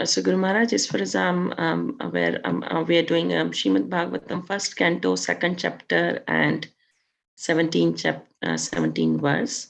So Guru Maharaj, as far as I'm aware, we are doing Srimad Bhagavatam, first canto, second chapter, and 17 verse.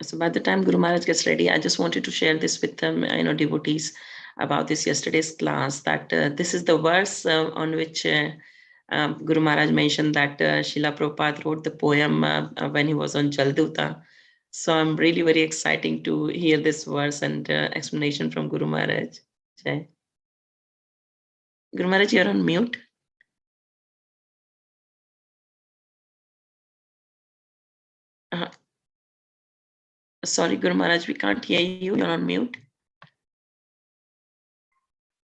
So by the time Guru Maharaj gets ready, I just wanted to share this with them, devotees about this yesterday's class, that this is the verse on which Guru Maharaj mentioned that Srila Prabhupada wrote the poem when he was on Jalduta. So I'm really very exciting to hear this verse and explanation from Guru Maharaj. Jai. Guru Maharaj, you're on mute. Sorry, Guru Maharaj, we can't hear you. You're on mute.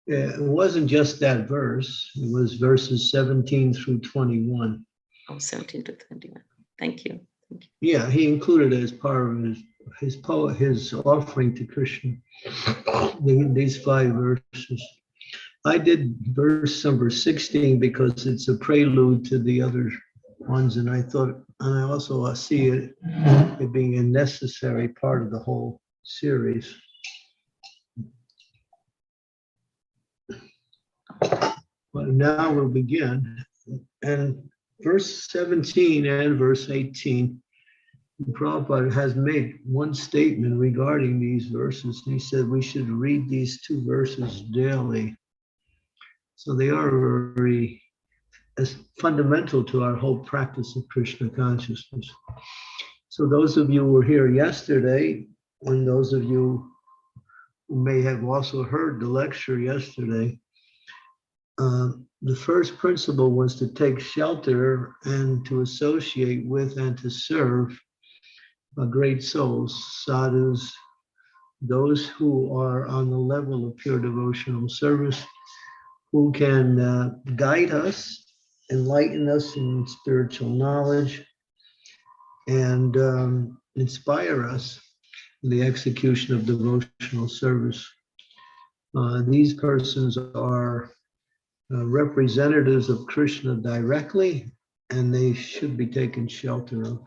Yeah, it wasn't just that verse. It was verses 17 through 21. Oh, 17 to 21. Thank you. Thank you. Yeah, he included it as part of his offering to Krishna. These 5 verses. I did verse number 16 because it's a prelude to the other ones, and I thought, and I also see it being a necessary part of the whole series. But now we'll begin. And verse 17 and verse 18, Prabhupada has made one statement regarding these verses. He said we should read these 2 verses daily. So they are very as fundamental to our whole practice of Krishna consciousness. So those of you who were here yesterday, and those of you who may have also heard the lecture yesterday, the first principle was to take shelter and to associate with and to serve great souls, sadhus, those who are on the level of pure devotional service, who can guide us, enlighten us in spiritual knowledge, and inspire us in the execution of devotional service. These persons are representatives of Krishna directly, and they should be taken shelter of.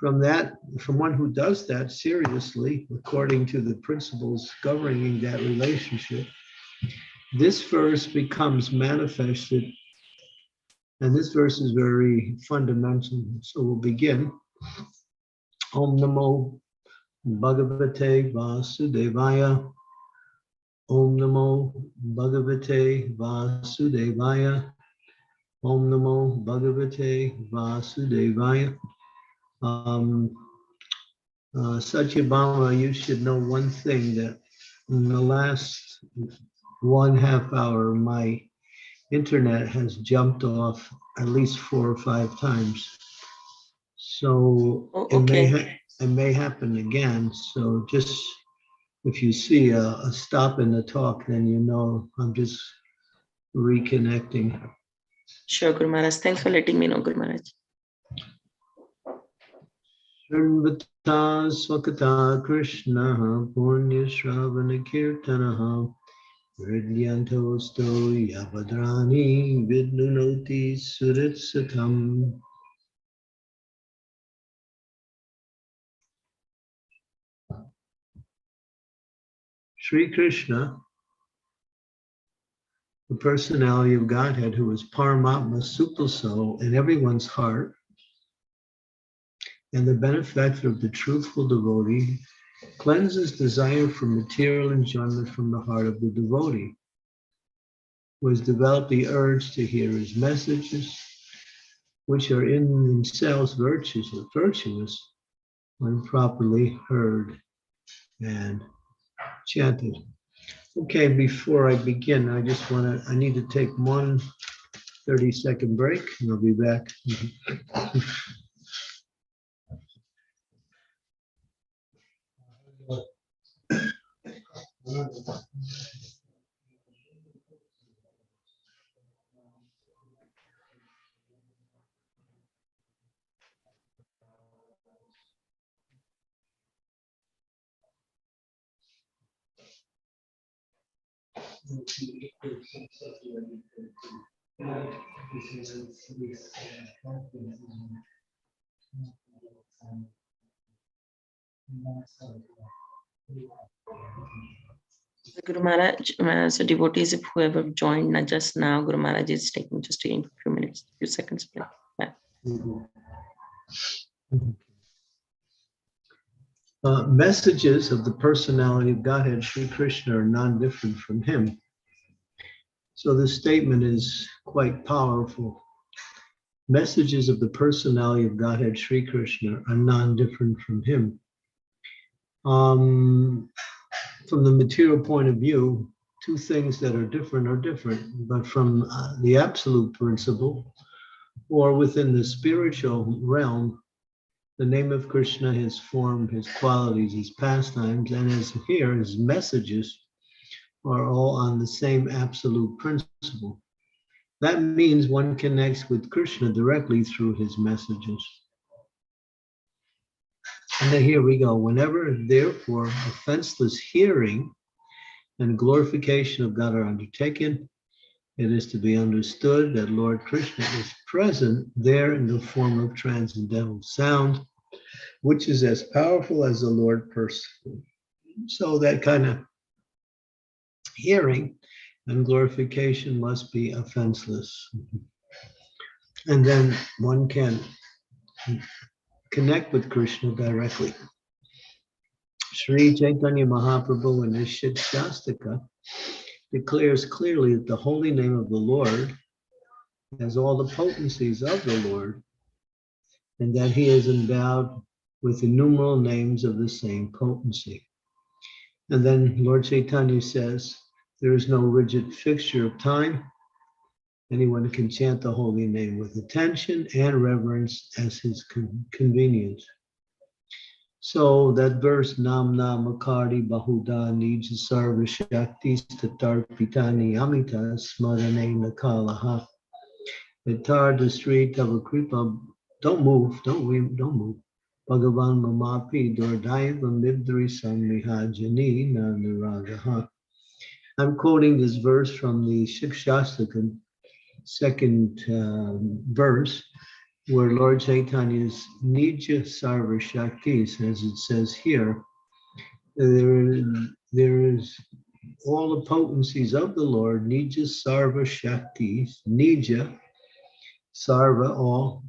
From one who does that seriously, according to the principles governing that relationship, this verse becomes manifested, and this verse is very fundamental. So we'll begin. Om Namo Bhagavate Vasudevaya. Om Namo Bhagavate Vasudevaya. Om Namo Bhagavate Vasudevaya. Satyabhama, you should know one thing, that in the last 1/2 hour, my internet has jumped off at least 4 or 5 times. So Okay. it may happen again. So just if you see a stop in the talk, then you know I'm just reconnecting. Sure, Guru Maharaj. Thanks for letting me know, Guru Maharaj. Shrivata Swakata Krishna Punya Shravana Kirtanaha Hridyantosto Yavadrani Vidnunoti Suritsatam. Sri Krishna, the personality of Godhead, who is Paramatma Supaso in everyone's heart, and the benefactor of the truthful devotee, cleanses desire for material enjoyment from the heart of the devotee, who has developed the urge to hear his messages, which are in themselves virtuous when properly heard and chanted. Okay, before I begin, I need to take one 30-second break, and I'll be back. Guru Maharaj, so devotees, if whoever joined just now, Guru Maharaj is taking just a few minutes, few seconds. Yeah. Messages of the personality of Godhead, Sri Krishna, are non-different from him. So this statement is quite powerful. Messages of the personality of Godhead, Sri Krishna, are non-different from him. From the material point of view, two things that are different, but from the absolute principle or within the spiritual realm, the name of Krishna, his form, his qualities, his pastimes, and as here, his messages are all on the same absolute principle. That means one connects with Krishna directly through his messages. And then here we go. Whenever, therefore, offenseless hearing and glorification of God are undertaken, it is to be understood that Lord Krishna is present there in the form of transcendental sound, which is as powerful as the Lord person. So that kind of hearing and glorification must be offenseless. And then one can connect with Krishna directly. Sri Chaitanya Mahaprabhu in his Shastaka declares clearly that the holy name of the Lord has all the potencies of the Lord, and that he is endowed with innumerable names of the same potency. And then Lord Chaitanya says, there is no rigid fixture of time. Anyone can chant the holy name with attention and reverence as his convenience. So that verse, Nam Namakari Bahuda Nija Sarva Shaktis Tatar Pitani Amita Smarane Nakalaha. Vitar Distri Tavakripa, don't move. Bhagavan Mamapi Dordaiva Mibdri Samihajani Nanaragaha. I'm quoting this verse from the Shikshastaka, second verse, where Lord Chaitanya's Nija Sarva Shaktis, as it says here, there is all the potencies of the Lord, Nija Sarva Shaktis, Nija, Sarva, all,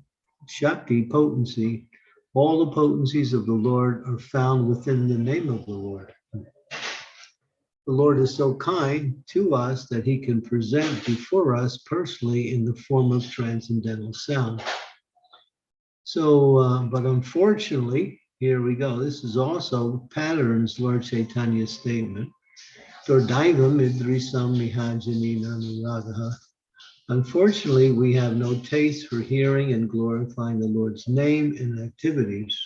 Shakti, potency, all the potencies of the Lord are found within the name of the Lord. The Lord is so kind to us that he can present before us personally in the form of transcendental sound. So, but unfortunately, here we go. This is also patterns Lord Chaitanya's statement. Unfortunately, we have no taste for hearing and glorifying the Lord's name and activities.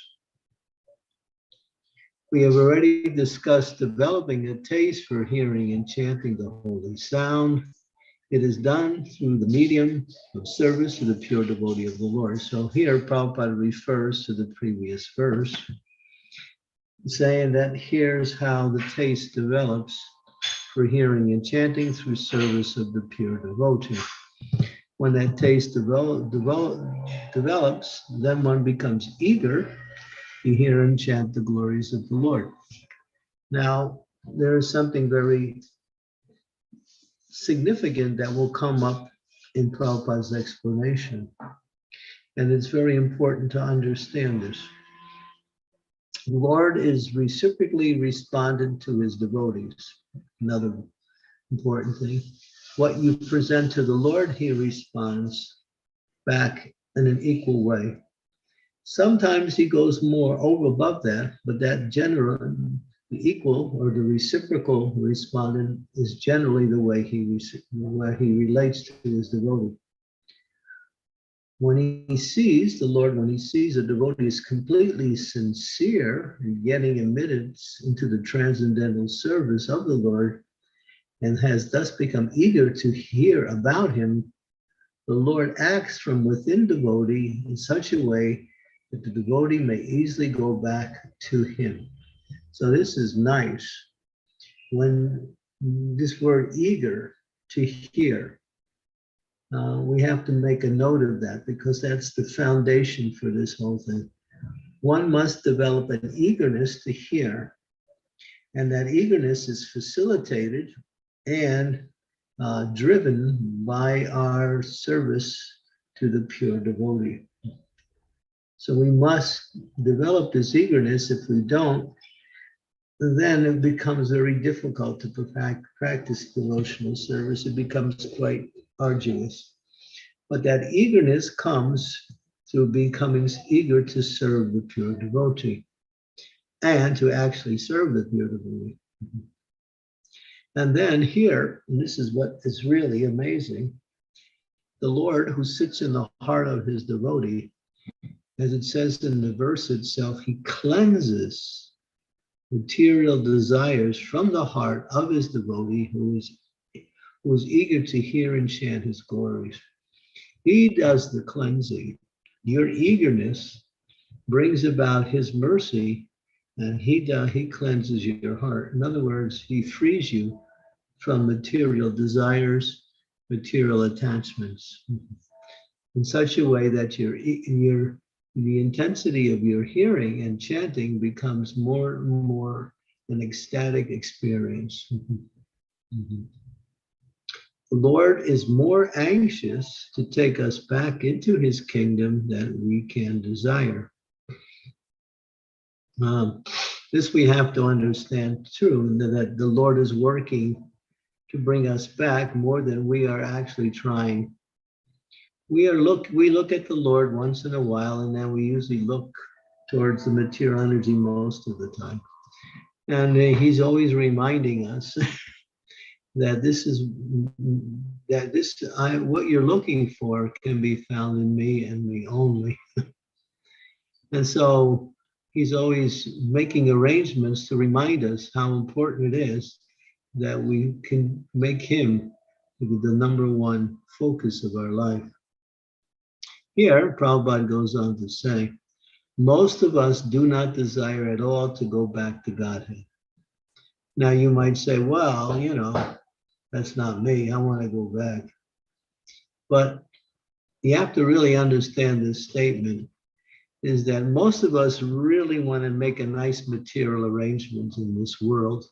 We have already discussed developing a taste for hearing and chanting the holy sound. It is done through the medium of service to the pure devotee of the Lord. So here Prabhupada refers to the previous verse, saying that here's how the taste develops for hearing and chanting through service of the pure devotee. When that taste develops, then one becomes eager to hear and chant the glories of the Lord. Now, there is something very significant that will come up in Prabhupada's explanation. And it's very important to understand this. The Lord is reciprocally responded to his devotees. Another important thing. What you present to the Lord, he responds back in an equal way. Sometimes he goes more above that, but that general, the equal or the reciprocal respondent is generally the way he relates to his devotee. When he sees the Lord, when he sees a devotee is completely sincere in getting admitted into the transcendental service of the Lord and has thus become eager to hear about him, the Lord acts from within devotee in such a way that the devotee may easily go back to him. So this is nice. When this word eager to hear. We have to make a note of that because that's the foundation for this whole thing. One must develop an eagerness to hear, and that eagerness is facilitated and driven by our service to the pure devotee. So we must develop this eagerness. If we don't, then it becomes very difficult to practice devotional service. It becomes quite arduous. But that eagerness comes through becoming eager to serve the pure devotee and to actually serve the pure devotee. And then here, and this is what is really amazing, the Lord who sits in the heart of his devotee, as it says in the verse itself, he cleanses material desires from the heart of his devotee who is eager to hear and chant his glories. He does the cleansing. Your eagerness brings about his mercy, and he cleanses your heart. In other words, he frees you from material desires, material attachments, in such a way that the intensity of your hearing and chanting becomes more and more an ecstatic experience. The Lord is more anxious to take us back into his kingdom than we can desire. This we have to understand too, that the Lord is working to bring us back more than we are actually trying. We look at the Lord once in a while, and then we usually look towards the material energy most of the time. And he's always reminding us that what you're looking for can be found in me and me only. And so he's always making arrangements to remind us how important it is that we can make him the number one focus of our life. Here, Prabhupada goes on to say, most of us do not desire at all to go back to Godhead. Now you might say, well, that's not me. I want to go back. But you have to really understand this statement is that most of us really want to make a nice material arrangement in this world,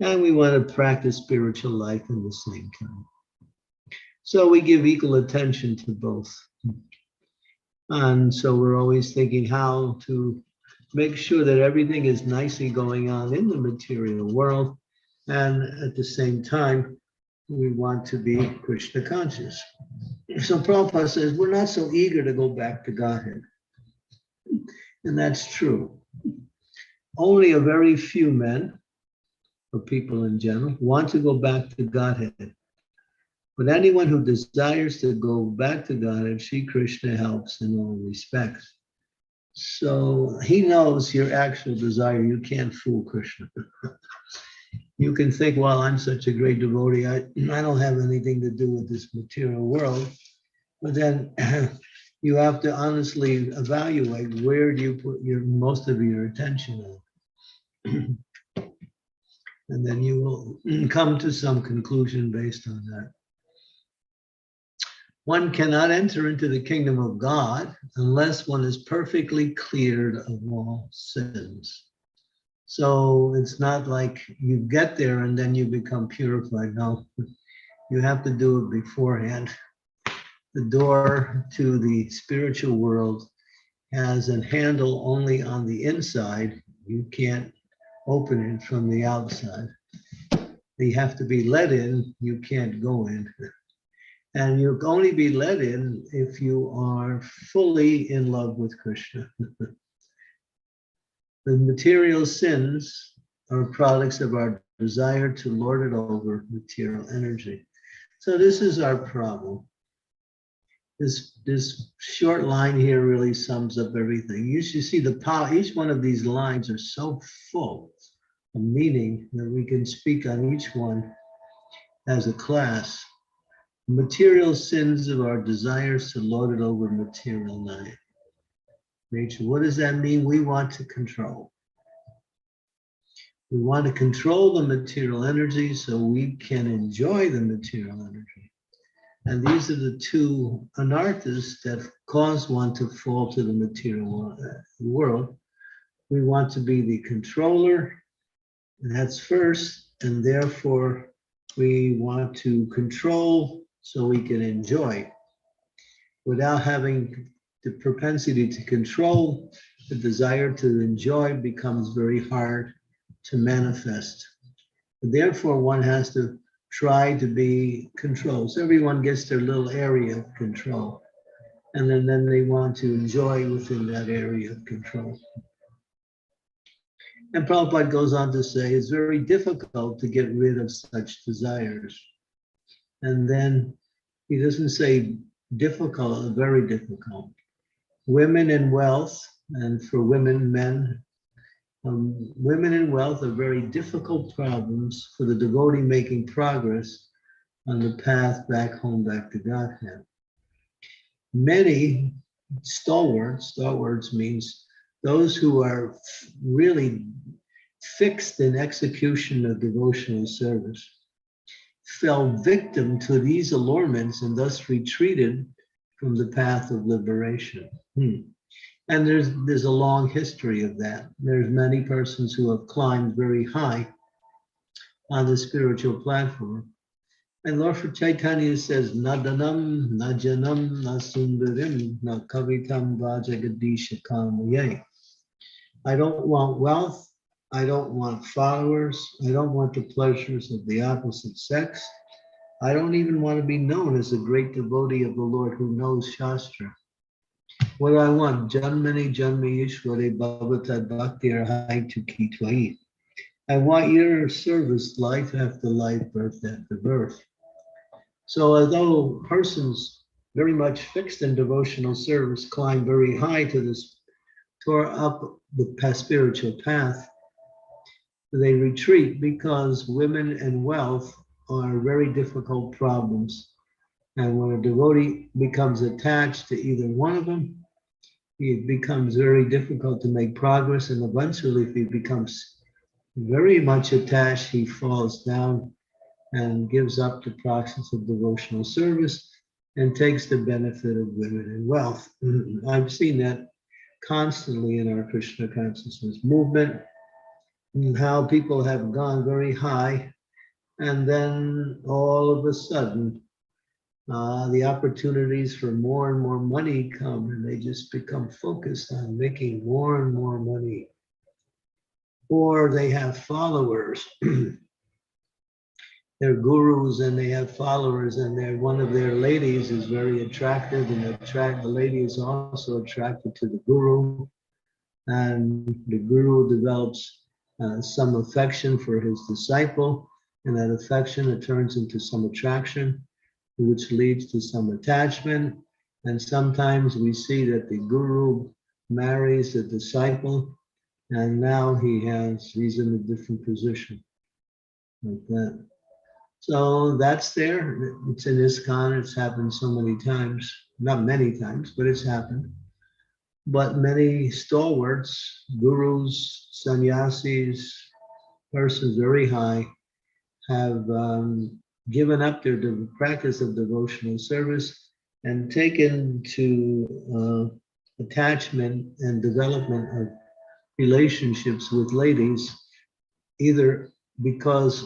and we want to practice spiritual life in the same time. So we give equal attention to both. And so we're always thinking how to make sure that everything is nicely going on in the material world, and at the same time, we want to be Krishna conscious. So Prabhupada says, we're not so eager to go back to Godhead. And that's true. Only a very few men, or people in general, want to go back to Godhead. But anyone who desires to go back to Godhead, Sri Krishna helps in all respects. So he knows your actual desire. You can't fool Krishna. You can think, well, I'm such a great devotee. I don't have anything to do with this material world. But then you have to honestly evaluate where do you put most of your attention on. And then you will come to some conclusion based on that. One cannot enter into the kingdom of God unless one is perfectly cleared of all sins. So it's not like you get there and then you become purified. No, you have to do it beforehand. The door to the spiritual world has a handle only on the inside. You can't open it from the outside. You have to be let in. You can't go in. And you'll only be let in if you are fully in love with Krishna. The material sins are products of our desire to lord it over material energy. So this is our problem. This short line here really sums up everything. You should see the power. Each one of these lines are so full of meaning that we can speak on each one as a class. Material sins of our desires to lord it over material nature. What does that mean? We want to control. We want to control the material energy so we can enjoy the material energy. And these are the two anarthas that cause one to fall to the material world. We want to be the controller, and that's first, and therefore we want to control so we can enjoy. Without having the propensity to control, the desire to enjoy becomes very hard to manifest. Therefore, one has to try to be controlled. So everyone gets their little area of control, and then they want to enjoy within that area of control. And Prabhupada goes on to say it's very difficult to get rid of such desires. And then he doesn't say difficult, very difficult. Women and wealth, and for women, men, women and wealth are very difficult problems for the devotee making progress on the path back home, back to Godhead. Many stalwarts means those who are really fixed in execution of devotional service, fell victim to these allurements and thus retreated from the path of liberation. And there's a long history of that. There's many persons who have climbed very high on the spiritual platform. And Lord Chaitanya says, Nadanam, Najanam, Nasundarim, Nakavitam Vajagadisha Kamaye. I don't want wealth. I don't want followers. I don't want the pleasures of the opposite sex. I don't even want to be known as a great devotee of the Lord who knows Shastra. What do I want? Janmani Janmi Ishware Bhavatad Bhakti Arhaitu Ki Tvai. I want your service life after life, birth after birth. So although persons very much fixed in devotional service climb very high to this, tore up the spiritual path, they retreat because women and wealth are very difficult problems. And when a devotee becomes attached to either one of them, it becomes very difficult to make progress. And eventually, if he becomes very much attached, he falls down and gives up the process of devotional service and takes the benefit of women and wealth. I've seen that constantly in our Krishna consciousness movement, and how people have gone very high, and then all of a sudden, the opportunities for more and more money come, and they just become focused on making more and more money. Or they have followers. They're gurus and they have followers, and one of their ladies is very attractive, and the lady is also attracted to the guru, and the guru develops some affection for his disciple, and that affection turns into some attraction, which leads to some attachment. And sometimes we see that the guru marries the disciple, and now he's in a different position, like that. So that's there. It's in ISKCON. It's happened so many times, not many times, but it's happened. But many stalwarts, gurus, sannyasis, persons very high, have given up their practice of devotional service and taken to attachment and development of relationships with ladies, either because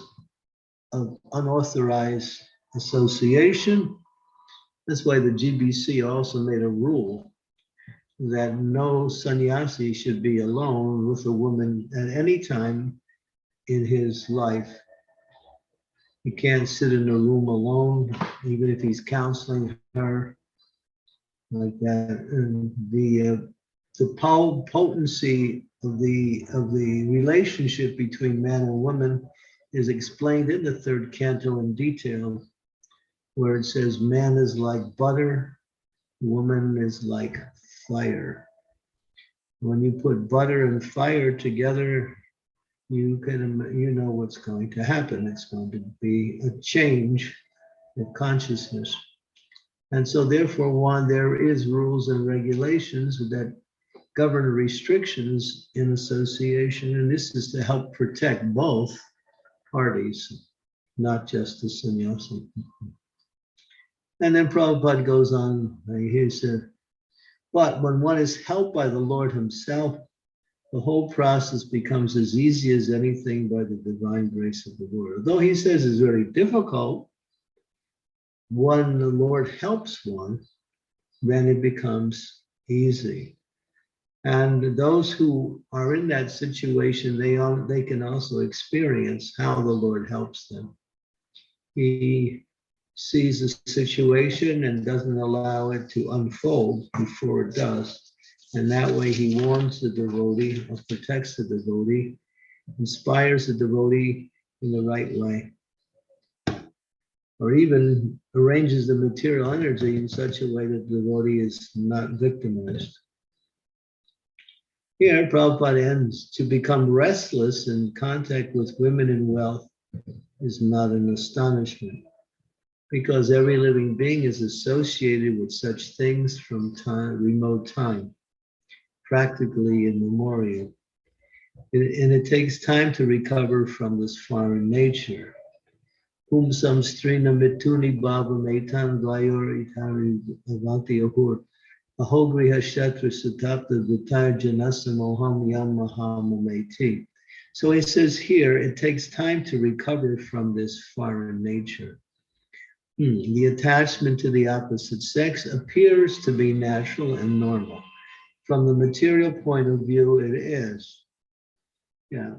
of unauthorized association. That's why the GBC also made a rule that no sannyasi should be alone with a woman at any time in his life. He can't sit in a room alone, even if he's counseling her, like that. And the potency of the relationship between man and woman is explained in the third canto in detail, where it says man is like butter, woman is like fire. When you put butter and fire together, you know what's going to happen. It's going to be a change of consciousness. And so therefore, there is rules and regulations that govern restrictions in association, and this is to help protect both parties, not just the sannyasi. And then Prabhupada goes on, he said, but when one is helped by the Lord himself, the whole process becomes as easy as anything by the divine grace of the Lord. Although he says it's very difficult, when the Lord helps one, then it becomes easy. And those who are in that situation, they can also experience how the Lord helps them. He sees the situation and doesn't allow it to unfold before it does. And that way he warns the devotee or protects the devotee, inspires the devotee in the right way, or even arranges the material energy in such a way that the devotee is not victimized. Here, Prabhupada ends, to become restless in contact with women and wealth is not an astonishment, because every living being is associated with such things from time, remote time, practically immemorial. And it takes time to recover from this foreign nature. Whom some strina mituni bhava metan vayor itari avanti ahur. Ahogriha shatra satapta vitar janasa moham yamaham. So he says here, it takes time to recover from this foreign nature. The attachment to the opposite sex appears to be natural and normal. From the material point of view, it is. Yeah,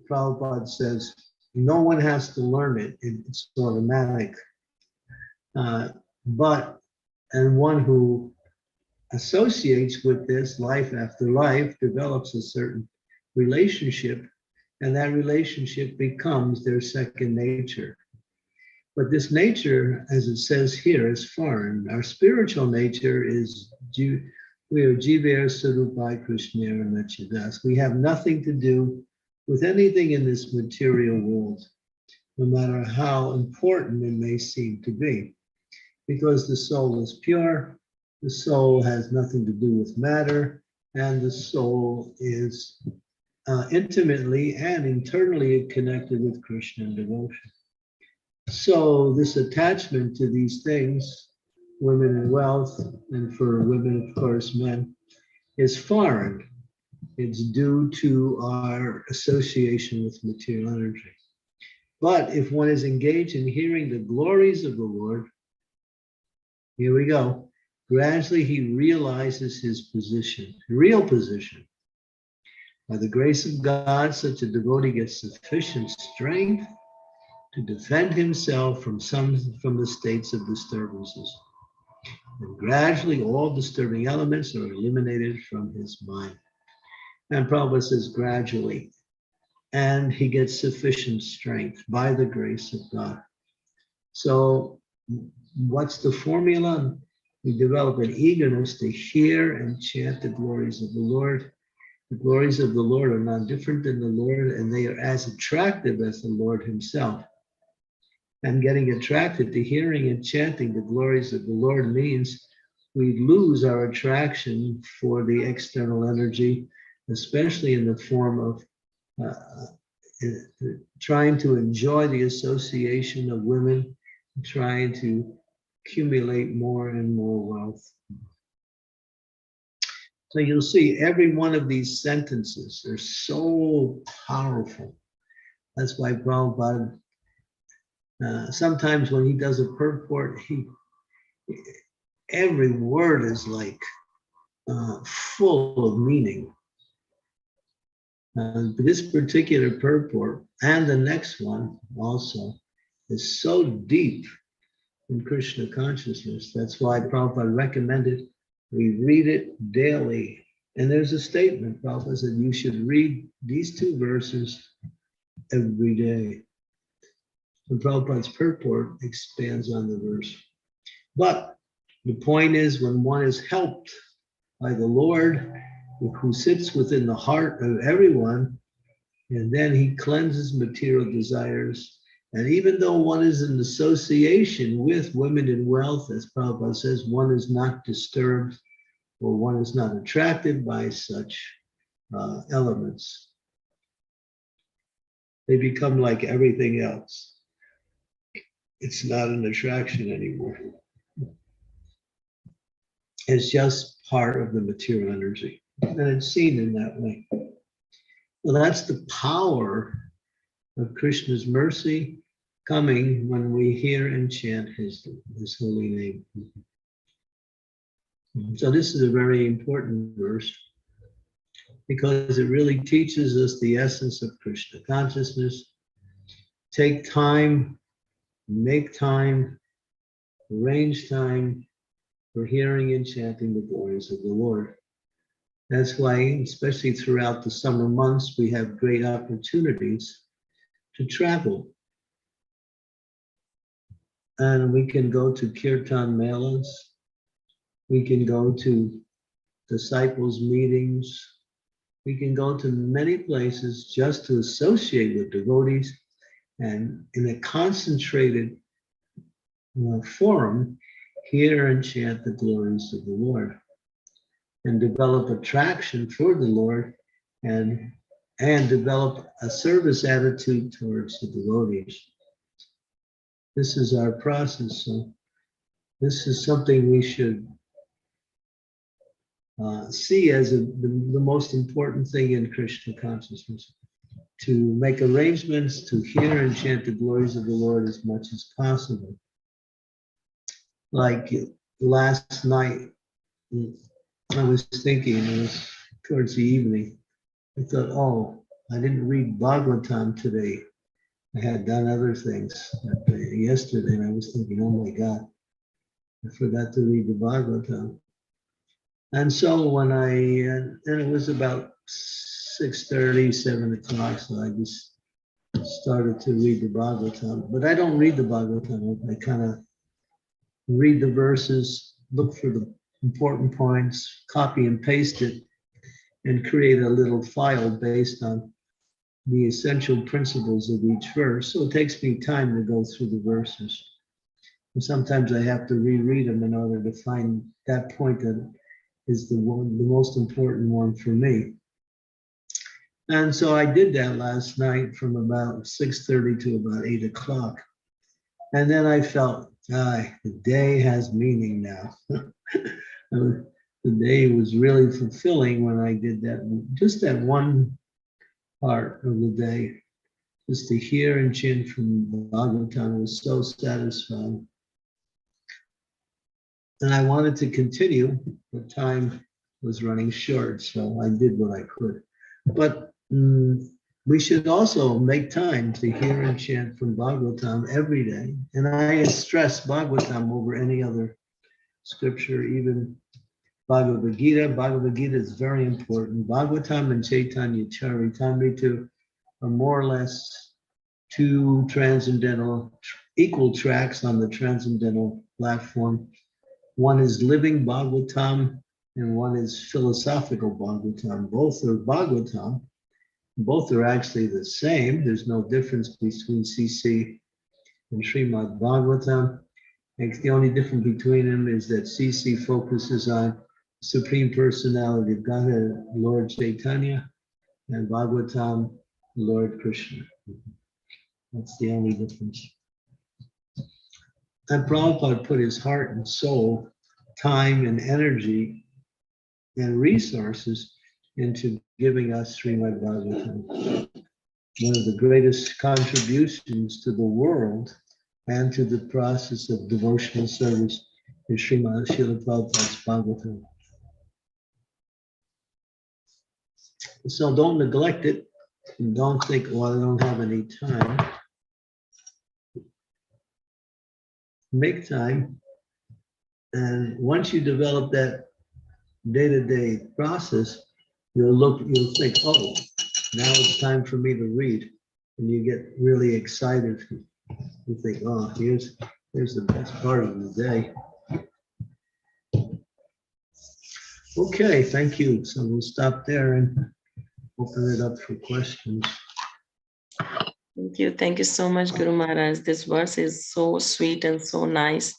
Prabhupada says, no one has to learn it, it's automatic. But one who associates with this life after life develops a certain relationship, and that relationship becomes their second nature. But this nature, as it says here, is foreign. Our spiritual nature is, we are Jiver Sarupai Krishna Nachidas. We have nothing to do with anything in this material world, no matter how important it may seem to be. Because the soul is pure, the soul has nothing to do with matter, and the soul is intimately and internally connected with Krishna and devotion. So this attachment to these things, women and wealth, and for women, of course, men, is foreign. It's due to our association with material energy. But if one is engaged in hearing the glories of the Lord, here we go, gradually he realizes his position, real position. By the grace of God, such a devotee gets sufficient strength to defend himself from the states of disturbances. And gradually all disturbing elements are eliminated from his mind. And Prabhupada says gradually, and he gets sufficient strength by the grace of God. So what's the formula? We develop an eagerness to hear and chant the glories of the Lord. The glories of the Lord are not different than the Lord, and they are as attractive as the Lord himself. And getting attracted to hearing and chanting the glories of the Lord means we lose our attraction for the external energy, especially in the form of trying to enjoy the association of women, trying to accumulate more and more wealth. So you'll see every one of these sentences are so powerful. That's why Prabhupada, sometimes when he does a purport, every word is like full of meaning. This particular purport and the next one also is so deep in Krishna consciousness. That's why Prabhupada recommended we read it daily. And there's a statement, Prabhupada said, you should read these two verses every day. And Prabhupada's purport expands on the verse. But the point is, when one is helped by the Lord, who sits within the heart of everyone, and then he cleanses material desires. And even though one is in association with women and wealth, as Prabhupada says, one is not disturbed or one is not attracted by such elements. They become like everything else. It's not an attraction anymore. It's just part of the material energy. And it's seen in that way. Well, that's the power of Krishna's mercy coming when we hear and chant his holy name. So this is a very important verse because it really teaches us the essence of Krishna consciousness. Take time, make time, arrange time for hearing and chanting the glories of the Lord. That's why, especially throughout the summer months, we have great opportunities to travel. And we can go to kirtan melas, we can go to disciples' meetings, we can go to many places just to associate with devotees and in a concentrated forum, hear and chant the glories of the Lord and develop attraction for the Lord and develop a service attitude towards the devotees. This is our process. So this is something we should see as the most important thing in Krishna consciousness, to make arrangements to hear and chant the glories of the Lord as much as possible. Like last night, I was thinking, it was towards the evening, I thought, oh, I didn't read Bhagavatam today. I had done other things yesterday, and I was thinking, oh my God, I forgot to read the Bhagavatam. And so when and it was about 6:30, 7 o'clock, so I just started to read the Bhagavatam. But I don't read the Bhagavatam. I kind of read the verses, look for the important points, copy and paste it, and create a little file based on the essential principles of each verse. So it takes me time to go through the verses. And sometimes I have to reread them in order to find that point that is the most important one for me. And so I did that last night from about 6:30 to about 8 o'clock. And then I felt, the day has meaning now. The day was really fulfilling when I did that, just that one part of the day. Just to hear and chant from Bhagavatam was so satisfying. And I wanted to continue, but time was running short, so I did what I could. But we should also make time to hear and chant from Bhagavatam every day. And I stress Bhagavatam over any other scripture, even Bhagavad Gita. Bhagavad Gita is very important. Bhagavatam and Chaitanya Charitamrita are more or less two transcendental, equal tracks on the transcendental platform. One is living Bhagavatam and one is philosophical Bhagavatam. Both are Bhagavatam. Both are actually the same. There's no difference between CC and Srimad Bhagavatam. And the only difference between them is that CC focuses on Supreme Personality of Godhead, Lord Chaitanya, and Bhagavatam, Lord Krishna. That's the only difference. And Prabhupada put his heart and soul, time and energy and resources into giving us Srimad Bhagavatam. One of the greatest contributions to the world and to the process of devotional service is Srimad Srila Prabhupada's Bhagavatam. So don't neglect it, and don't think, well, I don't have any time. Make time, and once you develop that day-to-day process, you'll think, oh, now it's time for me to read, and you get really excited. You think, oh, here's the best part of the day. Okay, thank you. So we'll stop there and open it up for questions. Thank you so much, Guru Maharaj. This verse is so sweet and so nice.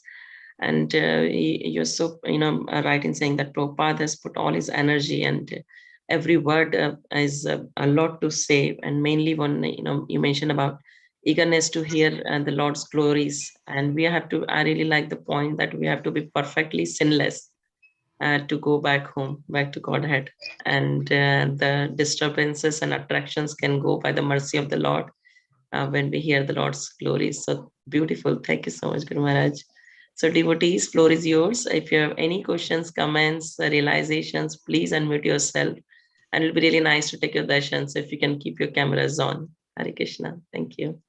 And you're so, right in saying that Prabhupada has put all his energy, and every word is a lot to say. And mainly one, you mentioned about eagerness to hear the Lord's glories. And we have to, I really like the point that we have to be perfectly sinless to go back home, back to Godhead. And the disturbances and attractions can go by the mercy of the Lord when we hear the Lord's glories. So beautiful. Thank you so much, Guru Maharaj. So devotees, floor is yours. If you have any questions, comments, realizations, please unmute yourself. And it'll be really nice to take your darshan. So if you can keep your cameras on. Hare Krishna. Thank you.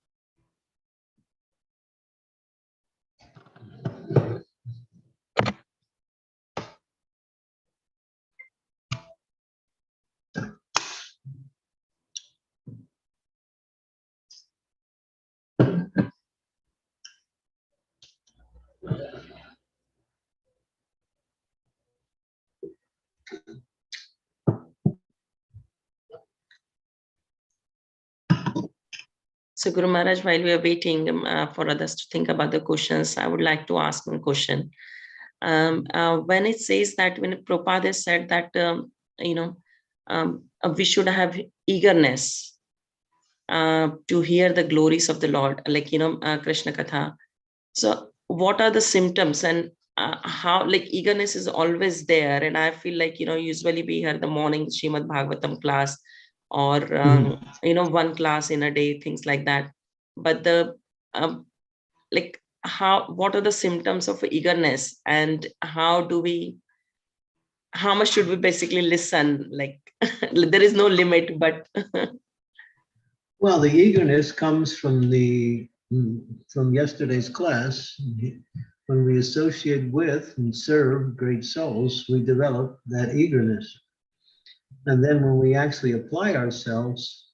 So Guru Maharaj, while we are waiting for others to think about the questions, I would like to ask one question. When it says that, when Prabhupada said that, we should have eagerness to hear the glories of the Lord, like, Krishna Katha. So what are the symptoms, and how, like, eagerness is always there. And I feel like, usually we hear the morning Srimad Bhagavatam class, or, one class in a day, things like that. But um, like, what are the symptoms of eagerness, and how much should we basically listen? Like, there is no limit, but Well, the eagerness comes from from yesterday's class. When we associate with and serve great souls, we develop that eagerness. And then when we actually apply ourselves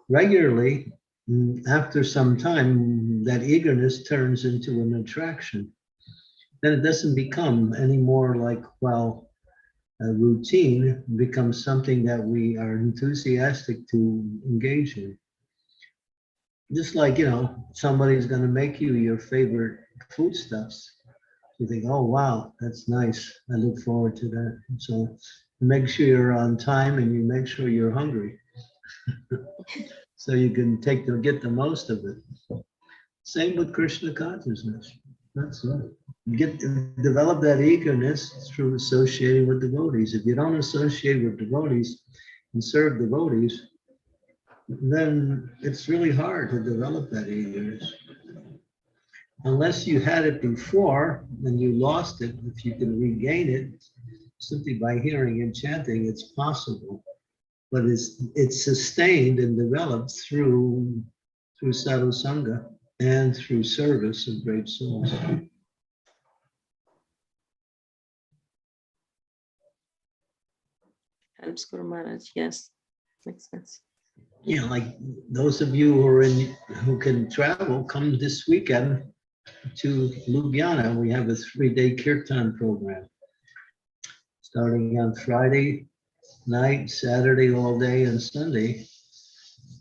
regularly, after some time, that eagerness turns into an attraction. Then it doesn't become any more like, well, a routine. It becomes something that we are enthusiastic to engage in. Just like, somebody's going to make you your favorite foodstuffs. You think, oh, wow, that's nice. I look forward to that. So make sure you're on time, and you make sure you're hungry so you can get the most of it. Same with Krishna consciousness. That's right. Develop that eagerness through associating with devotees. If you don't associate with devotees and serve devotees, then it's really hard to develop that eagerness. Unless you had it before and you lost it, if you can regain it simply by hearing and chanting, it's possible. But it's sustained and developed through sadhu sangha and through service of great souls. helps, Guru Maharaj. Yes, makes sense. Like those of you who can travel, come this weekend to Ljubljana. We have a 3-day kirtan program starting on Friday night, Saturday all day, and Sunday.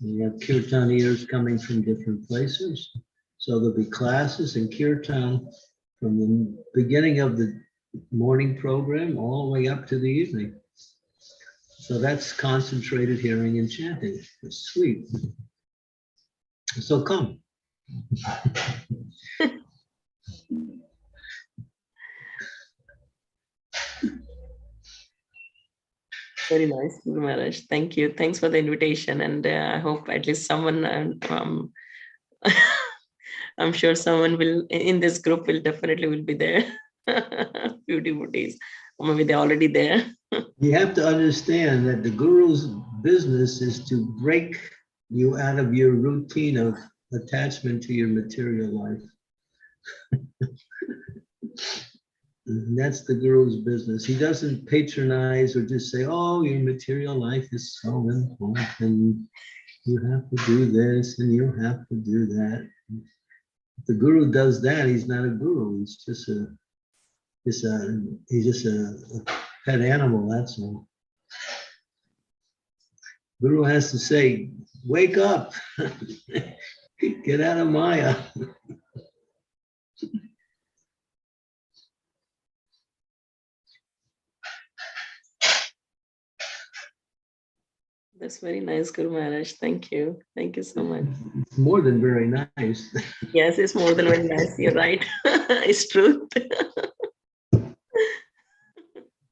We have kirtaniers coming from different places. So there'll be classes in kirtan from the beginning of the morning program all the way up to the evening. So that's concentrated hearing and chanting. It's sweet. So come. Very nice, Guru Maharaj. Thank you. Thanks for the invitation. And I hope at least someone, I'm sure someone will, in this group, will definitely will be there. Few devotees. Maybe they're already there. You have to understand that the guru's business is to break you out of your routine of attachment to your material life. That's the guru's business. He doesn't patronize or just say, oh, your material life is so important. You have to do this and you have to do that. If the guru does that, he's not a guru. He's just a pet animal, that's all. Guru has to say, wake up, get out of Maya. That's very nice, Guru Maharaj. Thank you. Thank you so much. It's more than very nice. Yes, it's more than very nice. You're right. It's truth.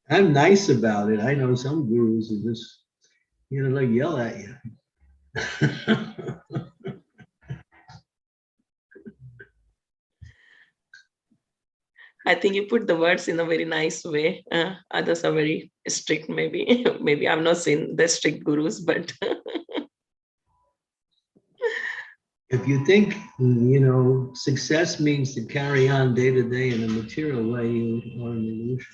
I'm nice about it. I know some gurus who just, like yell at you. I think you put the words in a very nice way. Others are very strict, maybe. Maybe I've not seen the strict gurus, but If you think, success means to carry on day to day in a material way, you are an illusion.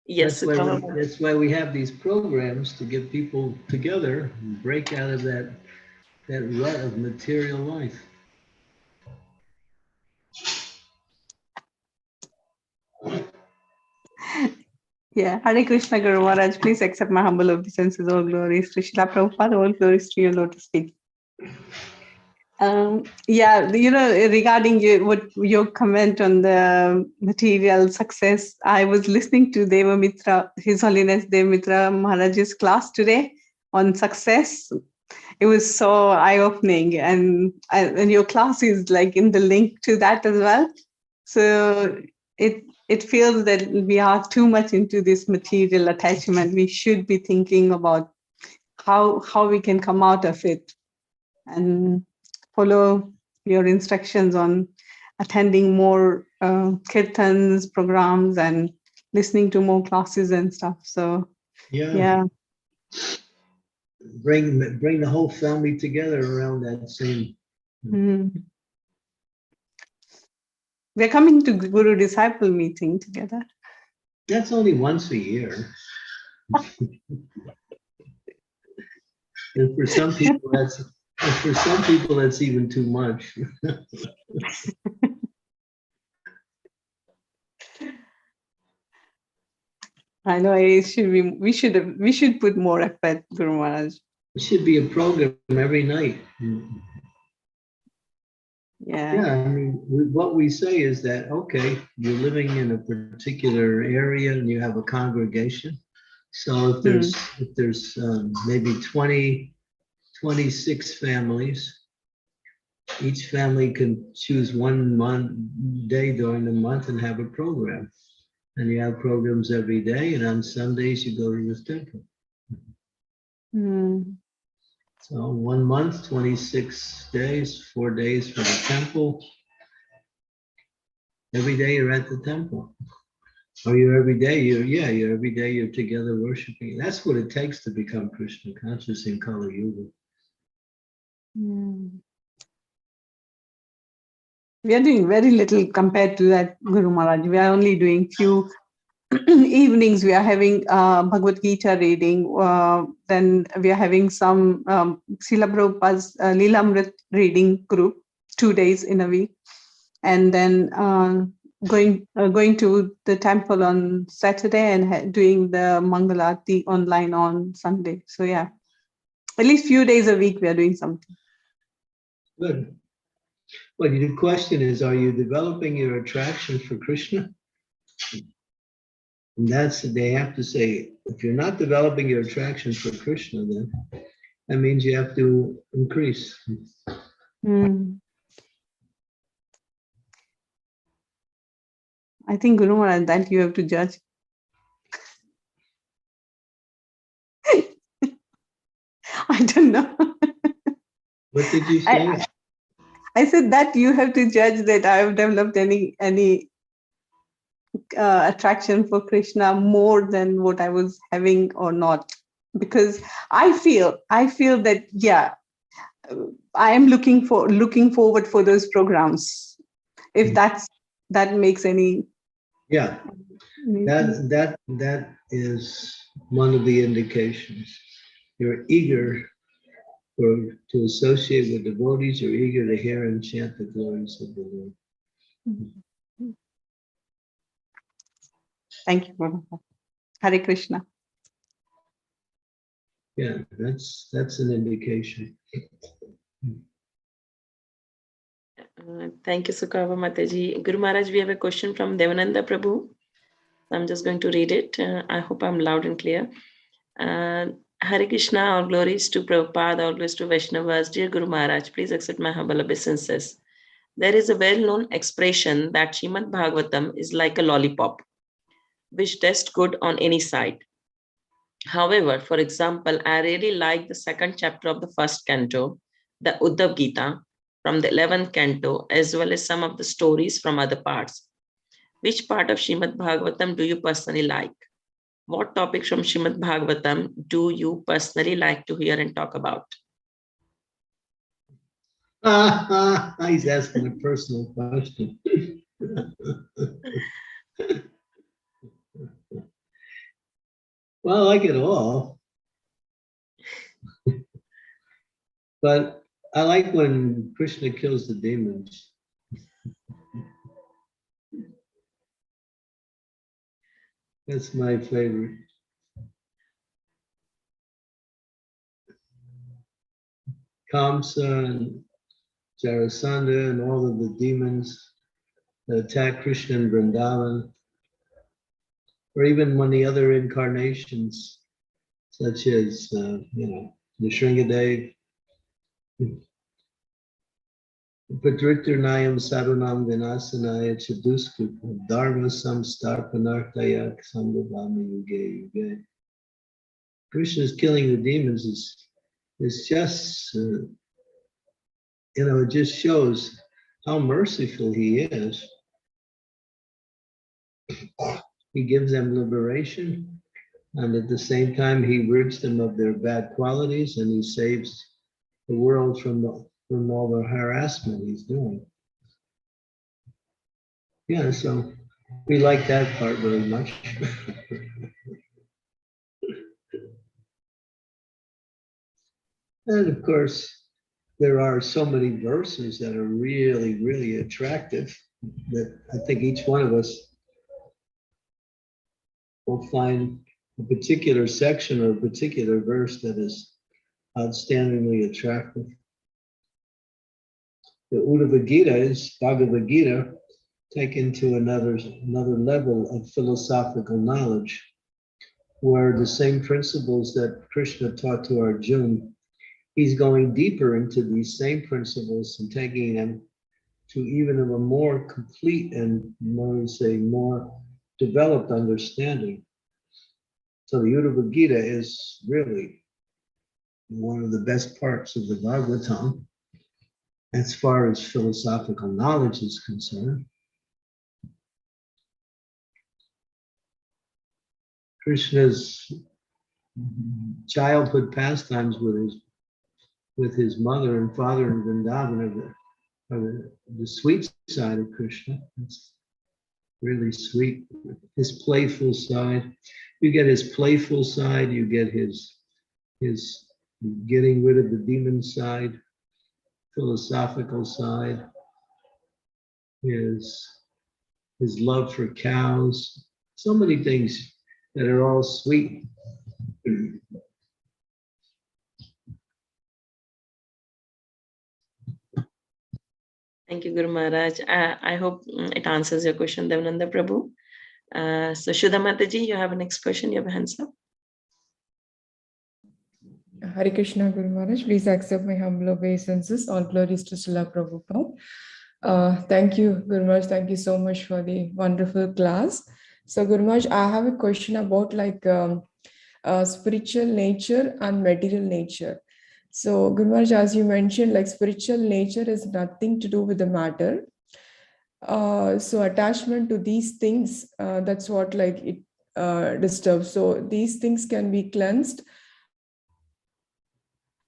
yes, That's why we have these programs to get people together and break out of that rut of material life. Yeah, Hare Krishna Guru Maharaj, please accept my humble obeisances, all glories to Srila Prabhupada, all glories to your lotus feet. Yeah, regarding your comment on the material success, I was listening to Devamitra, His Holiness Devamitra Maharaj's class today on success. It was so eye-opening, and your class is like in the link to that as well. So it feels that we are too much into this material attachment. We should be thinking about how we can come out of it and follow your instructions on attending more kirtans programs and listening to more classes and stuff. So yeah. Bring the whole family together around that same. We're coming to Guru Disciple meeting together. That's only once a year. And for some people, that's even too much. I know it should be. We should put more effort, Guru Maharaj. It should be a program every night. Yeah. I mean, what we say is that, okay, you're living in a particular area and you have a congregation. So if there's maybe 26 families, each family can choose one day during the month and have a program. And you have programs every day, and on Sundays you go to this temple. So 1 month, 26 days, 4 days for the temple. Every day you're at the temple. Or you're every day you're together worshiping. That's what it takes to become Krishna conscious in Kali Yuga. We are doing very little compared to that, Guru Maharaj. We are only doing few evenings. We are having Bhagavad Gita reading. Then we are having some Srila Prabhupada's Leelamrit reading group, 2 days in a week. And then going to the temple on Saturday and doing the Mangalarti online on Sunday. So yeah, at least few days a week we are doing something. Good. Well, the question is, are you developing your attraction for Krishna? And they have to say, if you're not developing your attraction for Krishna, then that means you have to increase. I think, Guru Maharaj, that you have to judge. I don't know. What did you say? I said that you have to judge that I have developed any attraction for Krishna more than what I was having or not. Because I feel that, yeah, I am looking forward for those programs. If that makes any. Yeah, that is one of the indications. You're eager to associate with devotees. You're eager to hear and chant the glories of the Lord. Thank you, Guru. Hare Krishna. Yeah, that's an indication. Thank you, Sukava Mataji. Guru Maharaj, we have a question from Devananda Prabhu. I'm just going to read it. I hope I'm loud and clear. Hare Krishna, all glories to Prabhupada, all glories to Vaishnavas. Dear Guru Maharaj, please accept my humble obeisances. There is a well-known expression that Srimad Bhagavatam is like a lollipop, which tastes good on any side. However, for example, I really like the second chapter of the first canto, the Uddhav Gita, from the 11th canto, as well as some of the stories from other parts. Which part of Srimad Bhagavatam do you personally like? What topics from Srimad Bhagavatam do you personally like to hear and talk about? He's asking a personal question. Well, I like it all. But I like when Krishna kills the demons. That's my favorite. Kamsa and Jarasandha and all of the demons that attack Krishna in Vrindavan, or even when the other incarnations, such as, Nrsingadev, Padritirnayam Sarunam Vinasanaya Chadusku Dharma Samstarpanartaya Sambhavami Yuge Yuge. Krishna's killing the demons is just, it just shows how merciful he is. He gives them liberation, and at the same time, he rids them of their bad qualities, and he saves the world from all the harassment he's doing. Yeah, so we like that part very much. And of course, there are so many verses that are really, really attractive that I think each one of us will find a particular section or a particular verse that is outstandingly attractive. The Uddhava Gita is Bhagavad Gita taken to another level of philosophical knowledge, where the same principles that Krishna taught to Arjuna, he's going deeper into these same principles and taking them to even a more complete and more developed understanding. So the Uddhava Gita is really one of the best parts of the Bhagavatam as far as philosophical knowledge is concerned. Krishna's childhood pastimes with his mother and father in Vrindavan are the sweet side of Krishna. It's really sweet. His playful side. You get his playful side, you get his getting rid of the demon side, philosophical side, his love for cows, so many things that are all sweet. Thank you, Guru Maharaj. I hope it answers your question, Devananda Prabhu. So Shudha Mataji, you have a next question, you have a hands up. Hare Krishna, Guru Maharaj. Please accept my humble obeisances. All glories to Srila Prabhupada. Thank you, Guru Maharaj. Thank you so much for the wonderful class. So, Guru Maharaj, I have a question about spiritual nature and material nature. So, Guru Maharaj, as you mentioned, spiritual nature is nothing to do with the matter. So, attachment to these things, that's what it disturbs. So, these things can be cleansed.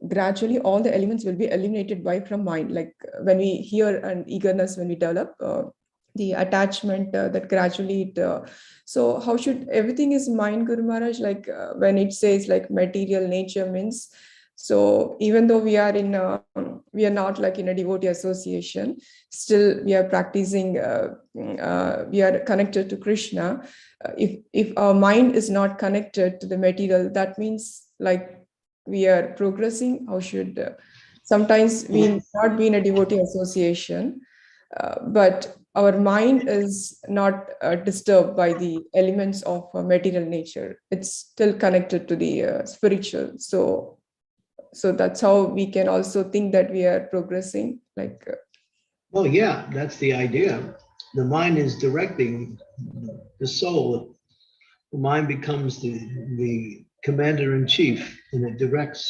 Gradually, all the elements will be eliminated from mind. When we hear an eagerness, when we develop the attachment, that gradually so how should everything is mind, Guru Maharaj? When it says material nature means, so even though we are not in a devotee association, still we are practicing, we are connected to Krishna. If our mind is not connected to the material, that means we are progressing. How should sometimes we not be in a devotee association, but our mind is not disturbed by the elements of material nature. It's still connected to the spiritual. So that's how we can also think that we are progressing. Well, yeah, that's the idea. The mind is directing the soul. The mind becomes the commander in chief, and it directs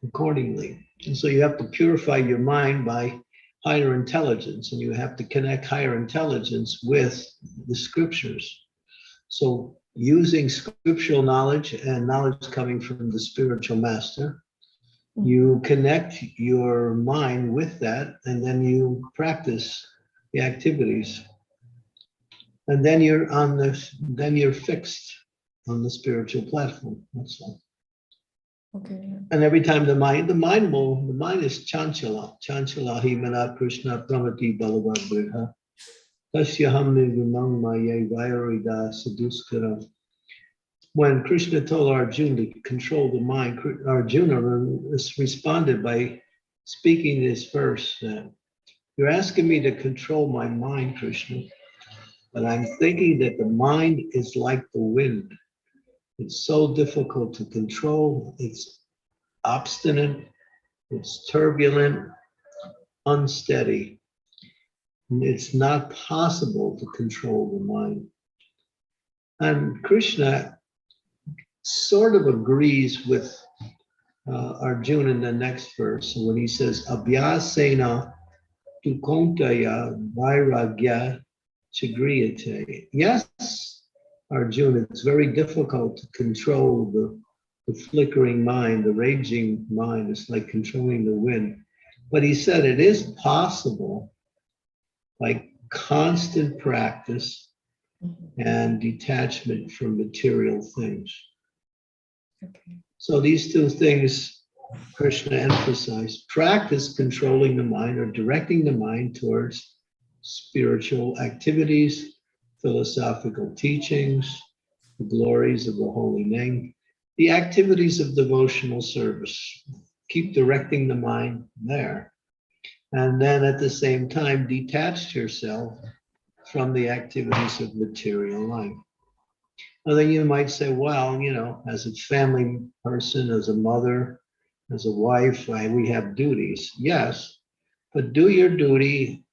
accordingly. And so you have to purify your mind by higher intelligence, and you have to connect higher intelligence with the scriptures. So using scriptural knowledge and knowledge coming from the spiritual master, you connect your mind with that, and then you practice the activities. And then you're fixed on the spiritual platform. That's all. Okay. And every time the mind is chanchala himana Krishna pramati balavadriha tasyahamni vimang maye vairida saduskara. When Krishna told Arjuna to control the mind, Arjuna responded by speaking this verse. You're asking me to control my mind, Krishna, but I'm thinking that the mind is like the wind. It's so difficult to control. It's obstinate, it's turbulent, unsteady. It's not possible to control the mind. And Krishna sort of agrees with Arjuna in the next verse when he says, Abhyasena tu kontaya vairagya chagriyate. Yes, Arjuna, it's very difficult to control the flickering mind, the raging mind. It's like controlling the wind. But he said it is possible by constant practice and detachment from material things. Okay. So these two things Krishna emphasized: practice controlling the mind or directing the mind towards spiritual activities, philosophical teachings, the glories of the holy name, the activities of devotional service. Keep directing the mind there. And then at the same time, detach yourself from the activities of material life. Now then you might say, well, as a family person, as a mother, as a wife, we have duties. Yes, but do your duty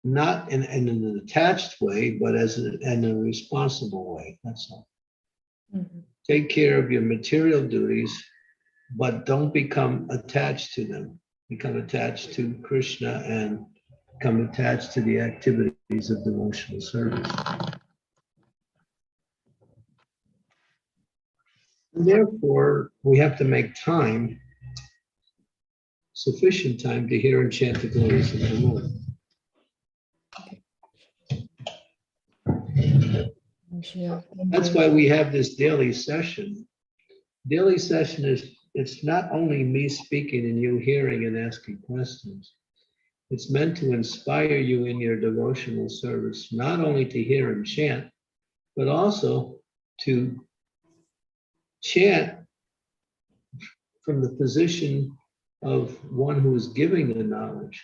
not in an attached way, but in a responsible way. That's all. Mm-hmm. Take care of your material duties, but don't become attached to them. Become attached to Krishna and become attached to the activities of devotional service. And therefore, we have to make time, sufficient time, to hear and chant the glories of the Lord. That's why we have this daily session. Daily session it's not only me speaking and you hearing and asking questions. It's meant to inspire you in your devotional service, not only to hear and chant, but also to chant from the position of one who is giving the knowledge.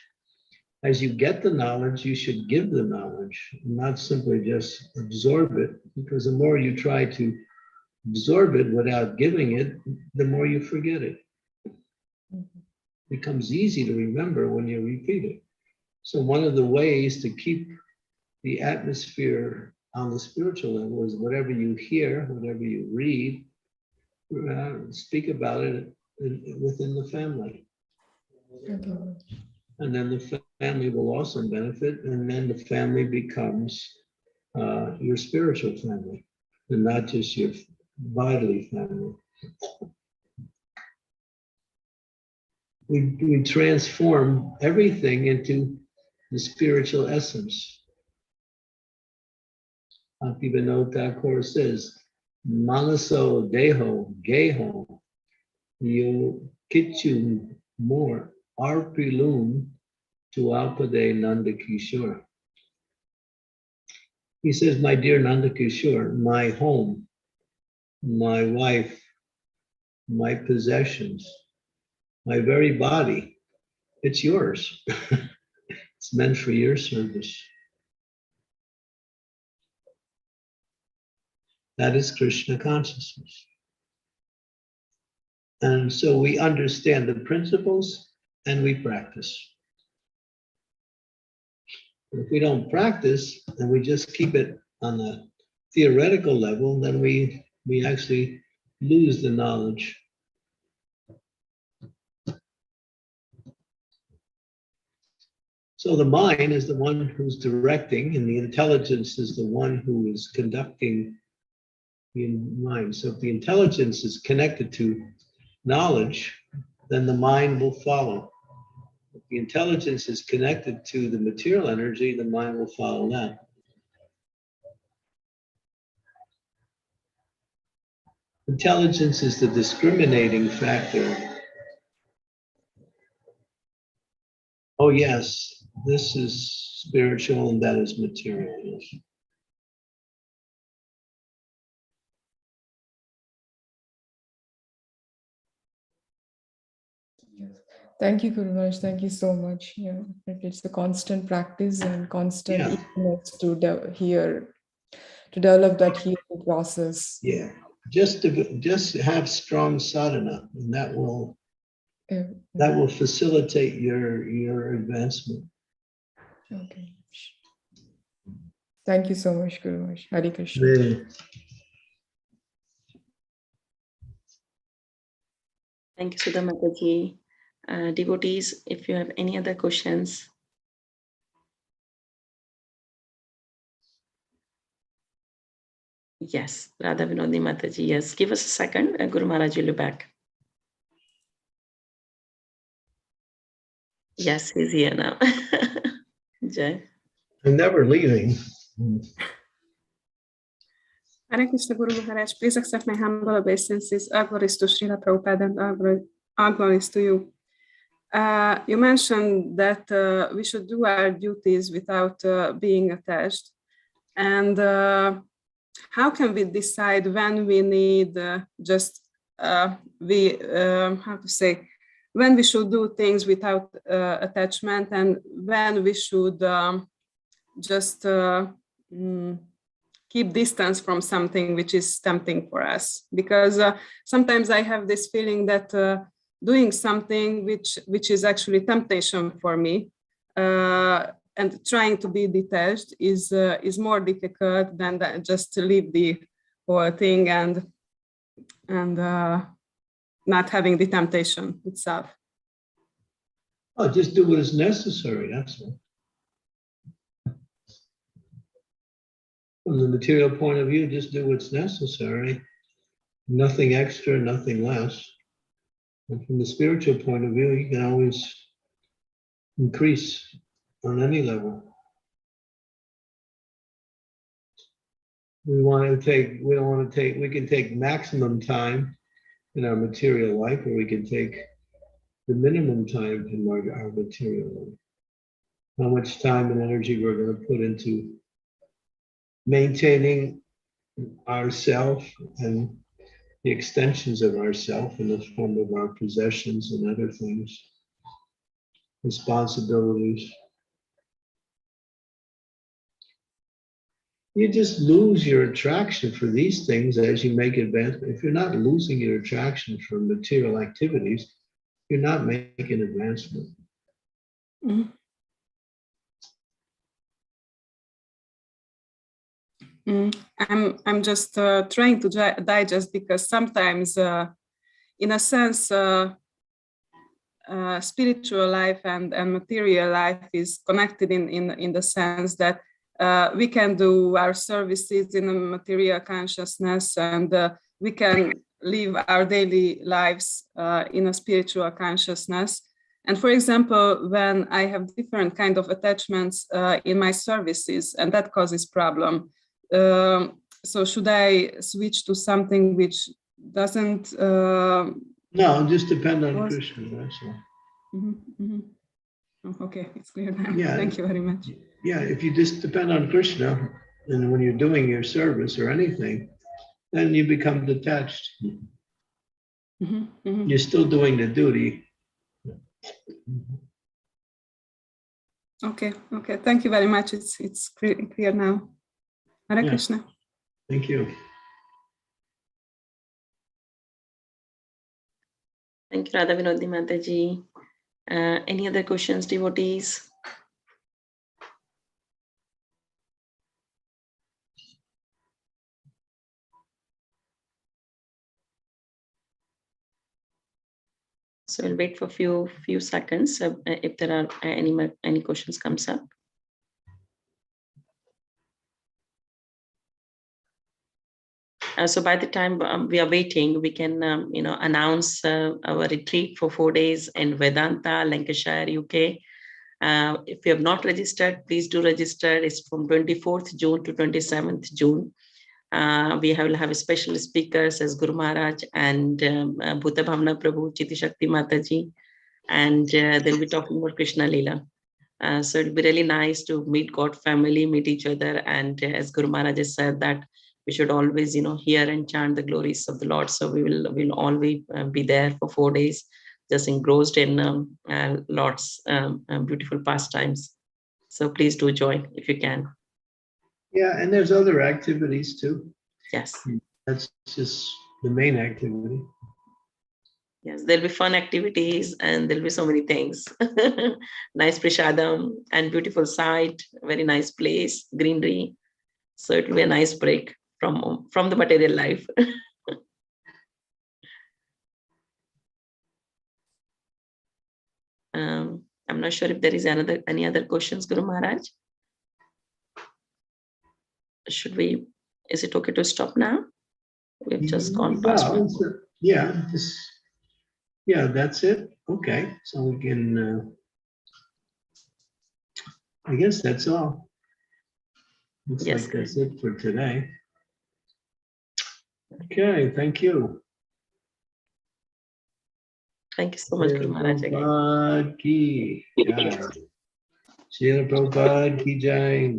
As you get the knowledge, you should give the knowledge, not simply just absorb it, because the more you try to absorb it without giving it, the more you forget it. It becomes easy to remember when you repeat it. So one of the ways to keep the atmosphere on the spiritual level is whatever you hear, whatever you read, speak about it within the family. Okay. And then the family will also benefit, and then the family becomes your spiritual family, and not just your bodily family. We transform everything into the spiritual essence. Bhaktivinoda Thakur says, Manaso Deho Geho Yo Kichu More Arpilum to Alpade Nanda Kishore. He says, my dear Nanda Kishore, my home, my wife, my possessions, my very body, it's yours. It's meant for your service. That is Krishna consciousness. And so we understand the principles and we practice. If we don't practice and we just keep it on the theoretical level, then we actually lose the knowledge. So the mind is the one who's directing, and the intelligence is the one who is conducting the mind. So if the intelligence is connected to knowledge, then the mind will follow. If the intelligence is connected to the material energy, the mind will follow that. Intelligence is the discriminating factor. Oh yes, this is spiritual and that is material. Yes. Yes. Thank you, Guru Maharaj. Thank you so much. Yeah, it's a constant practice and constant eagerness to develop that healing process. Yeah, just have strong sadhana, and that will facilitate your advancement. Okay. Thank you so much, Guru Maharaj. Hare Krishna. Thank you, Sudha Mataji. Devotees, if you have any other questions. Yes, Radha Vinodi Mataji, yes. Give us a second. Guru Maharaj will be back. Yes, he's here now. Jai. I'm never leaving. Hare Krishna Guru Maharaj, please accept my humble obeisances. All glories to Srila Prabhupada and all glories to you. You mentioned that we should do our duties without being attached. And how can we decide when we need when we should do things without attachment and when we should keep distance from something which is tempting for us? Because sometimes I have this feeling that doing something which is actually temptation for me and trying to be detached is more difficult than just to leave the whole thing and not having the temptation itself. Oh, just do what is necessary, that's all. From the material point of view, just do what's necessary. Nothing extra, nothing less. And from the spiritual point of view, you can always increase on any level. We can take maximum time in our material life, or we can take the minimum time in our material life. How much time and energy we're going to put into maintaining ourself and the extensions of ourself in the form of our possessions and other things, responsibilities. You just lose your attraction for these things as you make advancement. If you're not losing your attraction for material activities, you're not making advancement. Mm-hmm. I'm just trying to digest, because sometimes, in a sense, spiritual life and material life is connected in the sense that we can do our services in a material consciousness, and we can live our daily lives in a spiritual consciousness. And for example, when I have different kind of attachments in my services, and that causes problem. So should I switch to something which doesn't? No, just depend on Krishna, that's all. Mm-hmm, mm-hmm. Oh, okay, it's clear now. Yeah. Thank you very much. Yeah, if you just depend on Krishna, and when you're doing your service or anything, then you become detached. Mm-hmm, mm-hmm. You're still doing the duty. Okay. Thank you very much. It's clear now. Hare Yeah. Krishna. Thank you. Thank you, Radha Vinodi Mataji. Any other questions, devotees? So we'll wait for few seconds if there are any questions comes up. So by the time we are waiting, we can announce our retreat for 4 days in Vedanta, Lancashire, UK. If you have not registered, please do register. It's from 24th June to 27th June. We will have special speakers as Guru Maharaj and Bhuta Bhavana Prabhu, Chiti Shakti Mataji, and they'll be talking about Krishna Leela. So it'll be really nice to meet God family, meet each other, and as Guru Maharaj has said that we should always, hear and chant the glories of the Lord. So we'll always be there for 4 days, just engrossed in Lord's beautiful pastimes. So please do join if you can. Yeah, and there's other activities too. Yes. That's just the main activity. Yes, there'll be fun activities and there'll be so many things. Nice prashadam and beautiful site, very nice place, greenery. So it will be a nice break from the material life. I'm not sure if there is any other questions, Guru Maharaj. Is it okay to stop now? We've just gone past one. Yeah, that's it. Okay, so we can, I guess that's all. Looks Yes. like that's it for today. Okay, thank you. Thank you so much, Guru Maharaj. Again. Prabhupada ki jai. Srila Prabhupada ki jai.